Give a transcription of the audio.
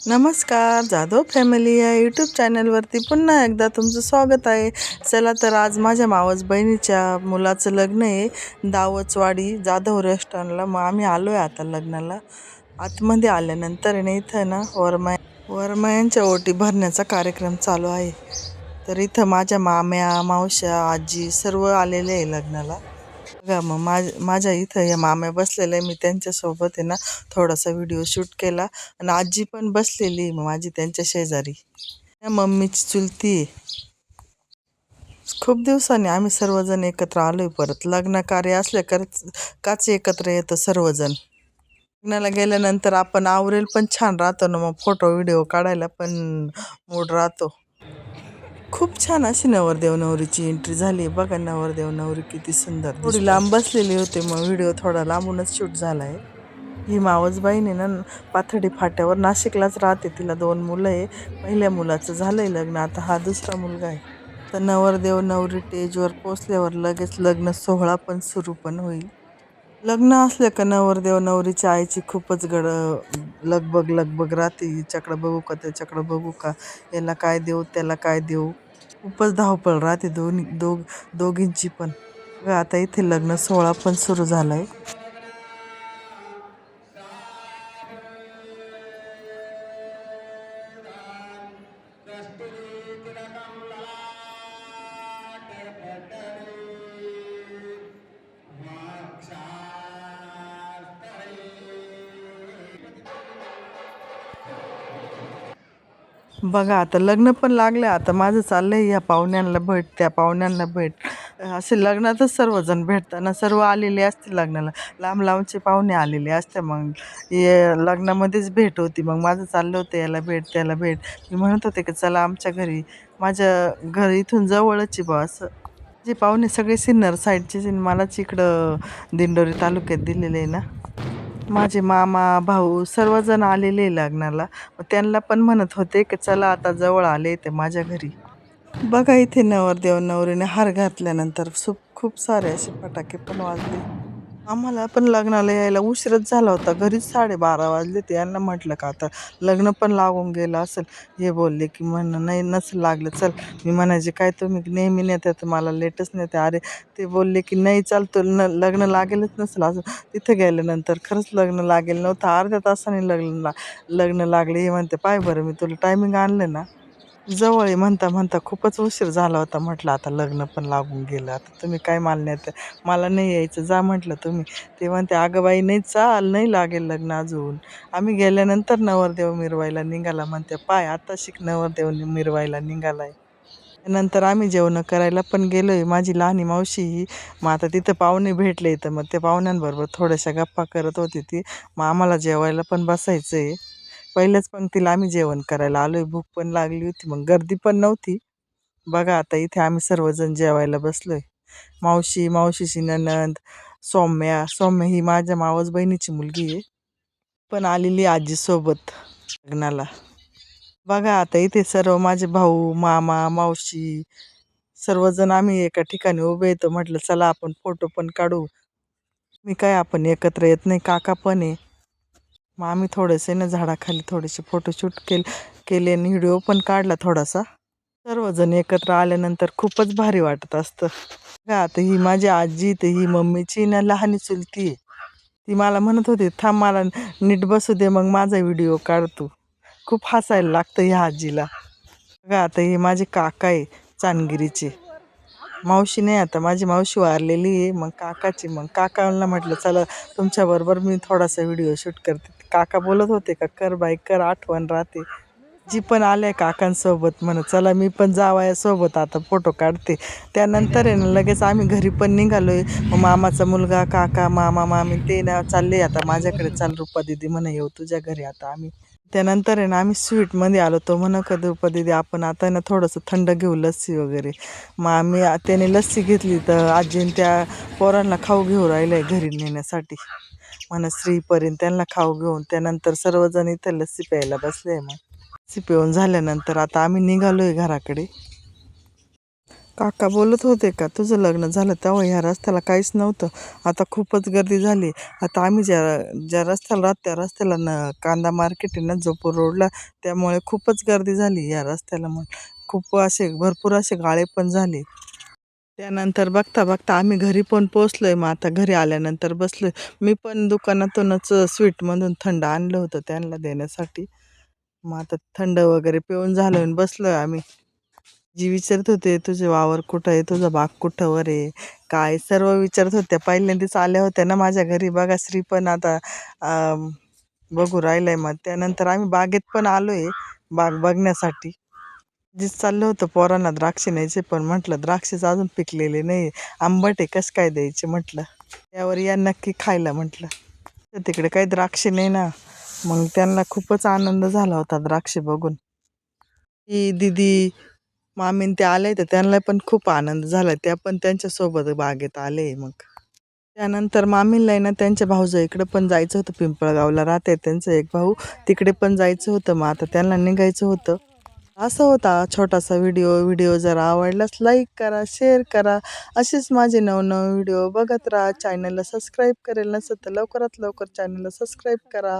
नमस्कार, जाधव फॅमिली या यूट्यूब चॅनलवरती पुन्हा एकदा तुमचं स्वागत आहे. चला तर आज माझ्या मावस बहिणीच्या मुलाचं लग्न आहे दावचवाडी जाधव रेस्टॉरंटला. मग आम्ही आलो आहे आता लग्नाला. आतमध्ये आल्यानंतर इथं ना वरमायांच्या ओटी भरण्याचा कार्यक्रम चालू आहे. तर इथं माझ्या माम्या मावश्या आजी सर्व आलेले आहे लग्नाला. बघा मग माझ्या इथं या माम्या बसलेल्या आहे. मी त्यांच्यासोबत आहे ना थोडासा व्हिडिओ शूट केला आणि आजी पण बसलेली मग माझी त्यांच्या शेजारी. मम्मीची चुलती आहे. खूप दिवसांनी आम्ही सर्वजण एकत्र आलोय. परत लग्न कार्य असल्या काच एकत्र येतं सर्वजण. लग्नाला गेल्यानंतर आपण आवरेल पण छान राहतो ना, मग फोटो व्हिडिओ काढायला पण मूड राहतो. खूप छान अशी नवरदेव नवरीची एंट्री झाली. बघा नवरदेव नवरी किती सुंदर थोडी लांब बसलेली होते, मग व्हिडिओ थोडा लांबूनच शूट झालाय. ही मावस बहीण आहे ना पाथर्डी फाट्यावर नाशिकलाच राहते. तिला 2 मुलं आहे. पहिल्या मुलाचं झालंय लग्न, आता हा दुसरा मुलगा आहे. तर नवरदेव नवरी स्टेजवर पोचल्यावर लगेच लग्न सोहळा पण सुरू पण होईल. लग्न असलं का नवरदेव नवरीच्या आईची खूपच लगबग राहते. हिच्याकडं बघू का त्याच्याकडं बघू का, याला काय देऊ त्याला काय देऊ, खूपच धावपळ राहते दोघींची पण. आता इथे लग्न सोहळा पण सुरू झालाय. बघा आता लग्न पण लागलं. आता माझं चाललंय ह्या पाहुण्यांना भेट त्या पाहुण्यांना भेट. असे लग्नातच सर्वजण भेटताना सर्व आलेले असते लग्नाला. लांब लांबचे पाहुणे आलेले असते. मग लग्नामध्येच भेट होती. मग माझं चाललं होतं याला भेट त्याला भेट. मी म्हणत होते की चला आमच्या घरी. माझ्या घरी इथून जवळच आहे बा असं. जे पाहुणे सगळे सिन्नर साईडचे मलाच इकडं दिंडोरी तालुक्यात दिलेले आहे ना. माझे मामा भाऊ सर्वजण आलेले लग्नाला. त्यांना पण म्हणत होते की चला आता जवळ आले ते माझ्या घरी. बघा इथे नवरदेव नवरीने हार घातल्यानंतर खूप सारे असे फटाके पण वाजले. आम्हाला पण लग्नाला यायला उशीरच झाला होता. घरीच 12:30 वाजले. ते यांना म्हटलं का आता लग्न पण लागून गेलं असेल. हे बोलले की नाही नसेल लागलं चल. मी म्हणायचे काय तुम्ही नेहमी नेत्यात मला लेटच नेते. अरे ते बोलले की नाही चालतो लग्न लागेलच नसेल असं. तिथे गेल्यानंतर खरंच लग्न लागेल नव्हतं. अर्ध्या तासाने लग्न लागले. हे म्हणते पाय बरं मी तुला टायमिंग आणलं ना. जवळ आहे म्हणता म्हणता खूपच उशीर झाला होता. म्हटलं आता लग्न पण लागून गेलं. आता तुम्ही काय मानण्यात मला नाही यायचं जा म्हटलं तुम्ही. ते म्हणते अगं बाई नाही चाल नाही लागेल लग्न अजून. आम्ही गेल्यानंतर नवरदेव मिरवायला निघाला म्हणते. पाय आता शिक नवरदेव मिरवायला निघालाय. नंतर आम्ही जेवण करायला पण गेलोय. माझी लहानी मावशी ही. मग आता तिथं पाहुणे भेटले तर मग त्या पाहुण्यांबरोबर थोड्याशा गप्पा करत होती ती. मग आम्हाला जेवायला पण बसायचंय. पहिल्याच पंक्तीला आम्ही जेवण करायला आलोय. भूक पण लागली होती. मग गर्दी पण नव्हती. बघा आता इथे आम्ही सर्वजण जेवायला बसलोय. मावशीची नणंद सौम्या ही माझ्या मावस बहिणीची मुलगी आहे. पण आलेली आजीसोबत लग्नाला. बघा आता इथे सर्व माझे भाऊ मामा मावशी सर्वजण आम्ही एका ठिकाणी उभे येतो. म्हटलं चला आपण फोटो पण काढू. मी काय आपण एकत्र येत नाही. काका पण आहे. मग आम्ही थोडेसे ना झाडाखाली थोडेसे फोटोशूट केले आणि व्हिडिओ पण काढला थोडासा. सर्वजण एकत्र आल्यानंतर खूपच भारी वाटत असतं. आता ही माझी आजी तर ही मम्मीची ना लहानी चुलती आहे. ती मला म्हणत होती थांब मला नीट बसू दे मग माझा व्हिडिओ काढतो. खूप हसायला लागतं ह्या आजीला. बघा आता ही माझी काका आहे चांदगिरीचे. मावशी नाही आता माझी मावशी वारलेली आहे. मग काकाची मग काकाला म्हटलं चला तुमच्याबरोबर मी थोडासा व्हिडिओ शूट करते. काका बोलत होते का कर बाई कर आठवण राहते. जी पण आल्या काकांसोबत म्हणत चला मी पण जावयासोबत आता फोटो काढते. त्यानंतर आहे ना लगेच आम्ही घरी पण निघालोय. मग मामाचा मुलगा काका मामा मामी ते ना चालले आता माझ्याकडे चाल रूपा दिदी म्हणे येऊ तुझ्या घरी आता आम्ही. त्यानंतर आहे ना आम्ही स्वीटमध्ये आलो. तो म्हणा का रूपा दिदी आपण आता ना थोडंसं थंड घेऊ लस्सी वगैरे. मग आम्ही त्याने लस्सी घेतली तर आजीन त्या पोरांना खाऊ घेऊ राहिले घरी नेण्यासाठी. म्हणा श्रीपर्यंत त्यांना खाऊ घेऊन त्यानंतर सर्वजण इथे लस्सी प्यायला बसले. मग लस्सी पिऊन झाल्यानंतर आता आम्ही निघालोय घराकडे. काका बोलत होते का तुझं लग्न झालं तेव्हा ह्या रस्त्याला काहीच नव्हतं, आता खूपच गर्दी झाली. आता आम्ही ज्या ज्या रस्त्याला राहतो त्या रस्त्याला कांदा मार्केट आहे ना जोपूर रोडला, त्यामुळे खूपच गर्दी झाली या रस्त्याला. मग खूप असे भरपूर असे गाळे पण झाले. त्यानंतर बघता बघता आम्ही घरी पण पोचलोय. मग आता घरी आल्यानंतर बसलोय. मी पण दुकानातूनच स्वीटमधून थंड आणलं होतं त्यांना देण्यासाठी. मग आता थंड वगैरे पिऊन झालं आणि बसलोय आम्ही. जी विचारत होते तुझे वावर कुठं आहे, तुझा बाग कुठं वर आहे, काय सर्व विचारत होत्या. पहिल्यांदाच आल्या होत्या ना माझ्या घरी. बघा श्री पण आता बघू राहिलाय. मग त्यानंतर आम्ही बागेत पण आलोय बाग बघण्यासाठी. जिच चाललं होतं पोरांना द्राक्ष न्यायचे, पण म्हटलं द्राक्षच अजून पिकलेले नाही, आंबट आहे, कसं काय द्यायचे म्हटलं. त्यावर या नक्की खायला म्हटलं. तर तिकडे काही द्राक्ष नाही ना, मग त्यांना खूपच आनंद झाला होता द्राक्ष बघून. ही दीदी मामीन ते आले तर त्यांना पण खूप आनंद झाला. त्या पण त्यांच्यासोबत बागेत आले. मग त्यानंतर मामीला ना त्यांच्या भाऊजाईकडे पण जायचं होतं. पिंपळगावला राहते त्यांचं एक भाऊ, तिकडे पण जायचं होतं. मग आता त्यांना निघायचं होतं. असा होता छोटासा व्हिडिओ. व्हिडिओ जर आवडलाच लाईक करा, शेअर करा. असेच माझे नवनवीन व्हिडिओ बघत राहा. चॅनलला सबस्क्राईब करेल नसेल तर लवकरात लवकर चॅनलला सबस्क्राईब करा.